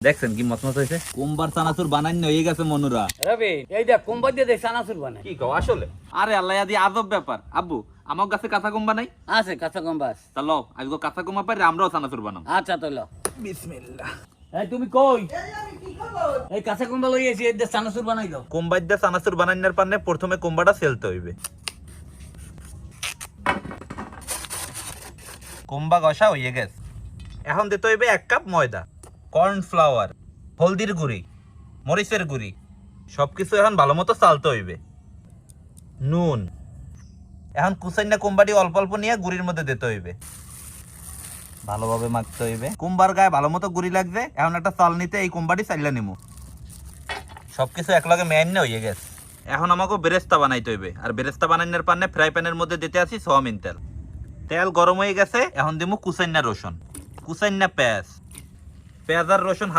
দেখছেন কি মতমত হয়েছে? কুম্বার চানাচুর বানাই হয়ে গেছে মনুরা। রবি এই দেখ কুম্বার দিয়ে দেখ চানাচুর বানায়। কি কও আসলে? আরে আল্লাহ আদি আজব ব্যাপার। আব্বু আমার কাছে কাঁচা কুম্বা নাই? আছে কাঁচা কুম্বাস। তা লও আজকে কাঁচা কুম্বা পারি আমরাও চানাচুর বানাম। আচ্ছা তো লো। বিসমিল্লাহ। এই তুমি কই? এই কাঁচা কুম্বা লই এসে এই দেখ চানাচুর বানাই দাও। কুম্বাই দিয়ে চানাচুর বানাইনার পারনে প্রথমে কুম্বাটা সেলতে হইবে। কুম্বা গসা হয়ে গেছে। এখন দিতে হইবে 1 কাপ ময়দা, কর্নফ্লাওয়ার, হলদির গুঁড়ি, মরিচের গুঁড়ি, সবকিছু এখন ভালো মতো চালতে হইবে। নুন। এখন কুচাইনা কুম্বাটি অল্প অল্প নিয়ে গুড়ির মধ্যে দিতে হইবে, ভালোভাবে মাখতে হইবে। কুম্বার গায়ে ভালো মতো গুড়ি লাগবে। এখন একটা চাল নিতে এই কুম্বাটি চাইলা নিমু। সবকিছু একলগে মেয়ান্ন হয়ে গেছে। এখন আমাকে বেরেস্তা বানাইতে হইবে। আর বেরেস্তা বানাইনার পারনে ফ্রাই প্যানের মধ্যে দিতে আছি সোয়াবিন তেল। তেল গরম হয়ে গেছে। এখন দিমু কুচাইনা রসুন, কুচাইনা পেঁয়াজ। পেঁয়াজ আর রসুন